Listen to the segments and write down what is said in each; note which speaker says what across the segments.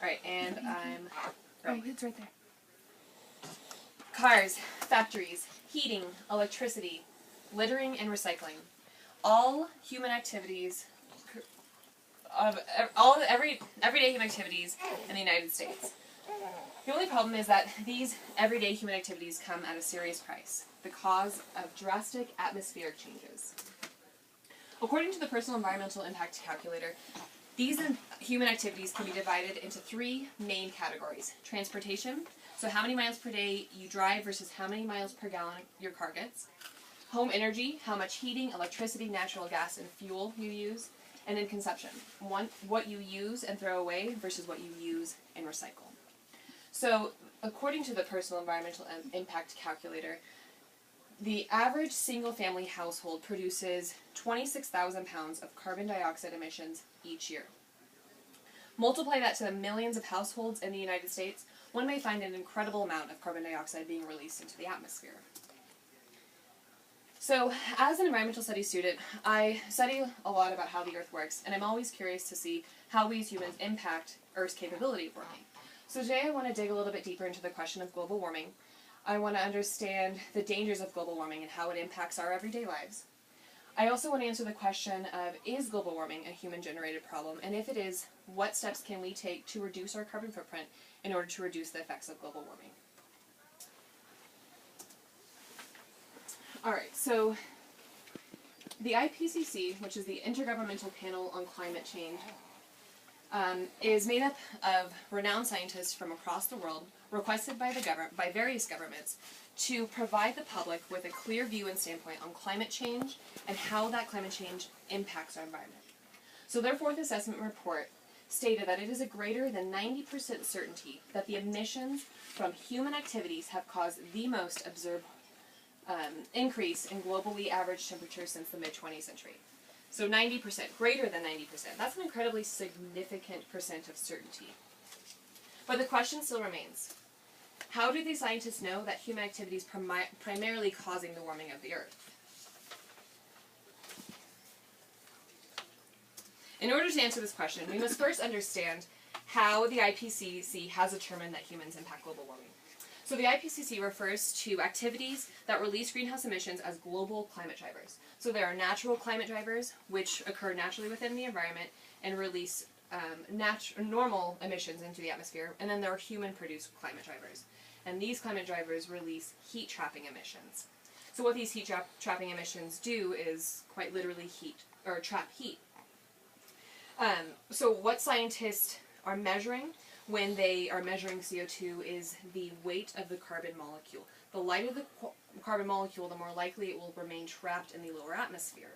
Speaker 1: Alright, and I'm
Speaker 2: ready. Oh, it's right there.
Speaker 1: Cars, factories, heating, electricity, littering, and recycling. All human activities of everyday human activities in the United States. The only problem is that these everyday human activities come at a serious price, the cause of drastic atmospheric changes. According to the Personal Environmental Impact Calculator, these human activities can be divided into three main categories. Transportation, so how many miles per day you drive versus how many miles per gallon your car gets. Home energy, how much heating, electricity, natural gas, and fuel you use. And then consumption, what you use and throw away versus what you use and recycle. So, according to the Personal Environmental Impact Calculator, the average single-family household produces 26,000 pounds of carbon dioxide emissions each year. Multiply that to the millions of households in the United States, one may find an incredible amount of carbon dioxide being released into the atmosphere. So, as an environmental studies student, I study a lot about how the Earth works, and I'm always curious to see how we as humans impact Earth's capability of working. So today I want to dig a little bit deeper into the question of global warming. I want to understand the dangers of global warming and how it impacts our everyday lives. I also want to answer the question of, is global warming a human-generated problem? And if it is, what steps can we take to reduce our carbon footprint in order to reduce the effects of global warming? Alright, so the IPCC, which is the Intergovernmental Panel on Climate Change, is made up of renowned scientists from across the world, requested by various governments, to provide the public with a clear view and standpoint on climate change and how that climate change impacts our environment. So their fourth assessment report stated that it is a greater than 90% certainty that the emissions from human activities have caused the most observed increase in globally average temperature since the mid-20th century. So 90%, greater than 90%. That's an incredibly significant percent of certainty. But the question still remains. How do these scientists know that human activity is primarily causing the warming of the Earth? In order to answer this question, we must first understand how the IPCC has determined that humans impact global warming. So the IPCC refers to activities that release greenhouse emissions as global climate drivers. So there are natural climate drivers, which occur naturally within the environment and release normal emissions into the atmosphere, and then there are human-produced climate drivers. And these climate drivers release heat-trapping emissions. So what these heat-trapping emissions do is quite literally trap heat. So what scientists are measuring when they are measuring CO2 is the weight of the carbon molecule. The lighter the carbon molecule, the more likely it will remain trapped in the lower atmosphere.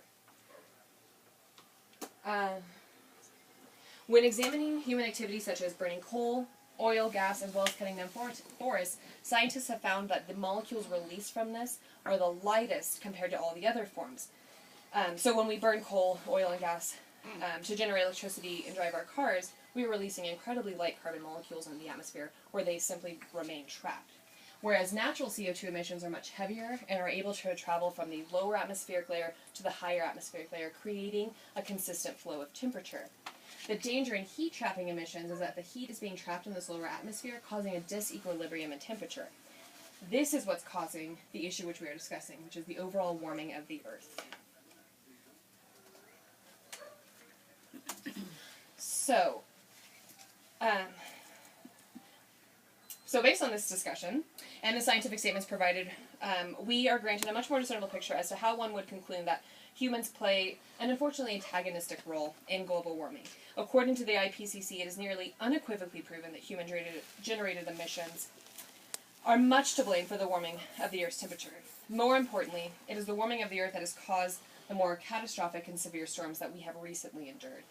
Speaker 1: When examining human activities such as burning coal, oil, gas, as well as cutting down forests, scientists have found that the molecules released from this are the lightest compared to all the other forms. So when we burn coal, oil, and gas to generate electricity and drive our cars, we are releasing incredibly light carbon molecules into the atmosphere where they simply remain trapped. Whereas natural CO2 emissions are much heavier and are able to travel from the lower atmospheric layer to the higher atmospheric layer, creating a consistent flow of temperature. The danger in heat-trapping emissions is that the heat is being trapped in this lower atmosphere, causing a disequilibrium in temperature. This is what's causing the issue which we are discussing, which is the overall warming of the Earth. So based on this discussion and the scientific statements provided, we are granted a much more discernible picture as to how one would conclude that humans play an unfortunately antagonistic role in global warming. According to the IPCC, it is nearly unequivocally proven that human-generated emissions are much to blame for the warming of the Earth's temperature. More importantly, it is the warming of the Earth that has caused the more catastrophic and severe storms that we have recently endured.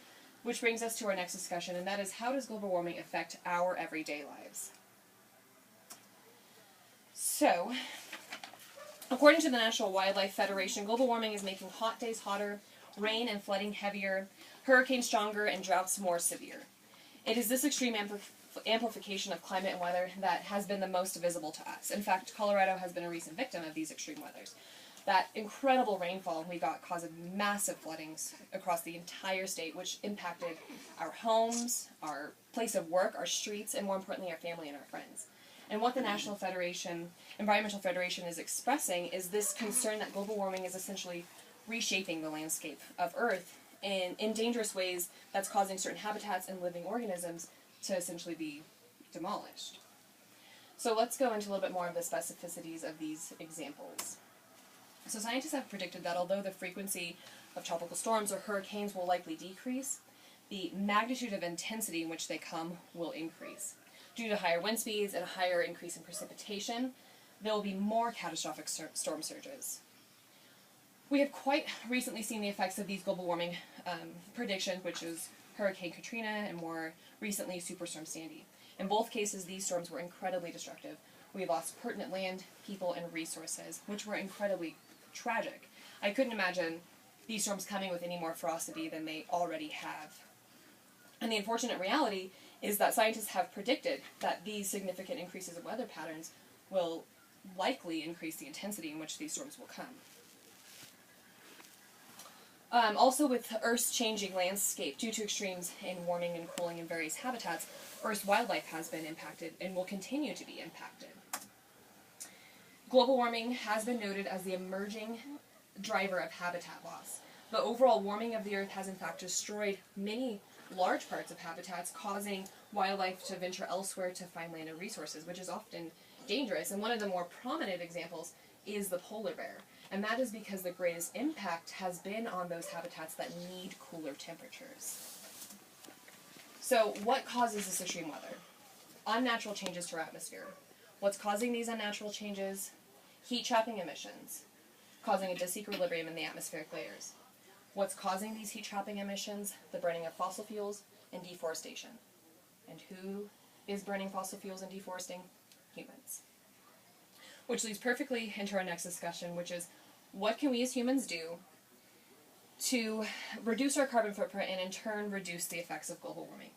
Speaker 1: Which brings us to our next discussion, and that is, how does global warming affect our everyday lives? So, according to the National Wildlife Federation, global warming is making hot days hotter, rain and flooding heavier, hurricanes stronger, and droughts more severe. It is this extreme amplification of climate and weather that has been the most visible to us. In fact, Colorado has been a recent victim of these extreme weathers. That incredible rainfall we got caused massive floodings across the entire state, which impacted our homes, our place of work, our streets, and more importantly, our family and our friends. And what the Environmental Federation is expressing is this concern that global warming is essentially reshaping the landscape of Earth in dangerous ways that's causing certain habitats and living organisms to essentially be demolished. So let's go into a little bit more of the specificities of these examples. So scientists have predicted that although the frequency of tropical storms or hurricanes will likely decrease, the magnitude of intensity in which they come will increase. Due to higher wind speeds and a higher increase in precipitation, there will be more catastrophic storm surges. We have quite recently seen the effects of these global warming predictions, which is Hurricane Katrina and more recently Superstorm Sandy. In both cases, these storms were incredibly destructive. We lost pertinent land, people, and resources, which were incredibly tragic. I couldn't imagine these storms coming with any more ferocity than they already have. And the unfortunate reality is that scientists have predicted that these significant increases in weather patterns will likely increase the intensity in which these storms will come. Also, with Earth's changing landscape due to extremes in warming and cooling in various habitats, Earth's wildlife has been impacted and will continue to be impacted. Global warming has been noted as the emerging driver of habitat loss. The overall warming of the Earth has in fact destroyed many large parts of habitats, causing wildlife to venture elsewhere to find land and resources, which is often dangerous. And one of the more prominent examples is the polar bear. And that is because the greatest impact has been on those habitats that need cooler temperatures. So what causes this extreme weather? Unnatural changes to our atmosphere. What's causing these unnatural changes? Heat-trapping emissions, causing a disequilibrium in the atmospheric layers. What's causing these heat-trapping emissions? The burning of fossil fuels and deforestation. And who is burning fossil fuels and deforesting? Humans. Which leads perfectly into our next discussion, which is what can we as humans do to reduce our carbon footprint and in turn reduce the effects of global warming?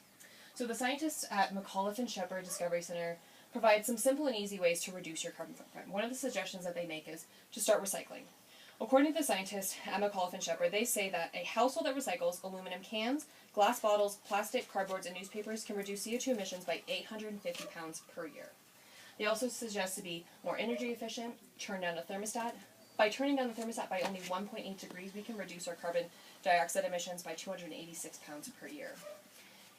Speaker 1: So the scientists at McAuliffe and Shepard Discovery Center provide some simple and easy ways to reduce your carbon footprint. One of the suggestions that they make is to start recycling. According to the scientists at McAuliffe and Shepard, they say that a household that recycles aluminum cans, glass bottles, plastic, cardboards, and newspapers can reduce CO2 emissions by 850 pounds per year. They also suggest to be more energy efficient, turn down the thermostat. By turning down the thermostat by only 1.8 degrees, we can reduce our carbon dioxide emissions by 286 pounds per year.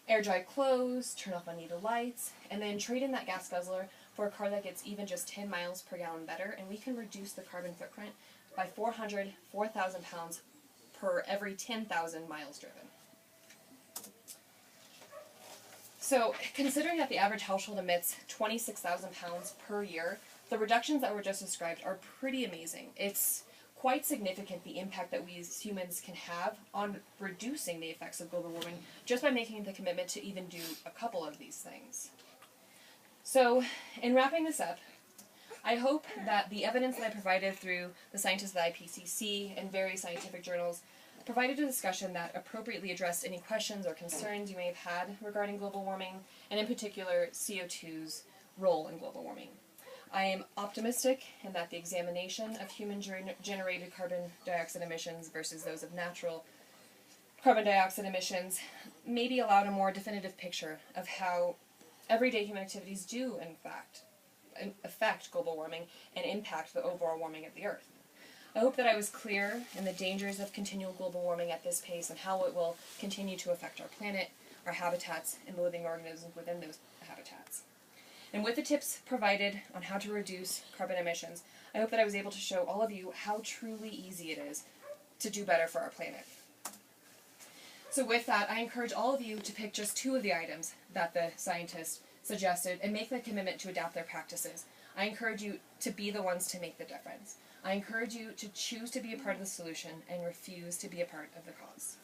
Speaker 1: Air dry clothes, turn off unneeded lights, and then trade in that gas guzzler for a car that gets even just 10 miles per gallon better, and we can reduce the carbon footprint by 4,000 pounds per every 10,000 miles driven. So, considering that the average household emits 26,000 pounds per year, the reductions that were just described are pretty amazing. It's quite significant the impact that we as humans can have on reducing the effects of global warming just by making the commitment to even do a couple of these things. So, in wrapping this up, I hope that the evidence that I provided through the scientists at the IPCC and various scientific journals provided a discussion that appropriately addressed any questions or concerns you may have had regarding global warming, and in particular, CO2's role in global warming. I am optimistic in that the examination of human-generated carbon dioxide emissions versus those of natural carbon dioxide emissions maybe allowed a more definitive picture of how everyday human activities do, in fact, affect global warming and impact the overall warming of the Earth. I hope that I was clear in the dangers of continual global warming at this pace and how it will continue to affect our planet, our habitats, and the living organisms within those habitats. And with the tips provided on how to reduce carbon emissions, I hope that I was able to show all of you how truly easy it is to do better for our planet. So with that, I encourage all of you to pick just 2 of the items that the scientists suggested and make the commitment to adapt their practices. I encourage you to be the ones to make the difference. I encourage you to choose to be a part of the solution and refuse to be a part of the cause.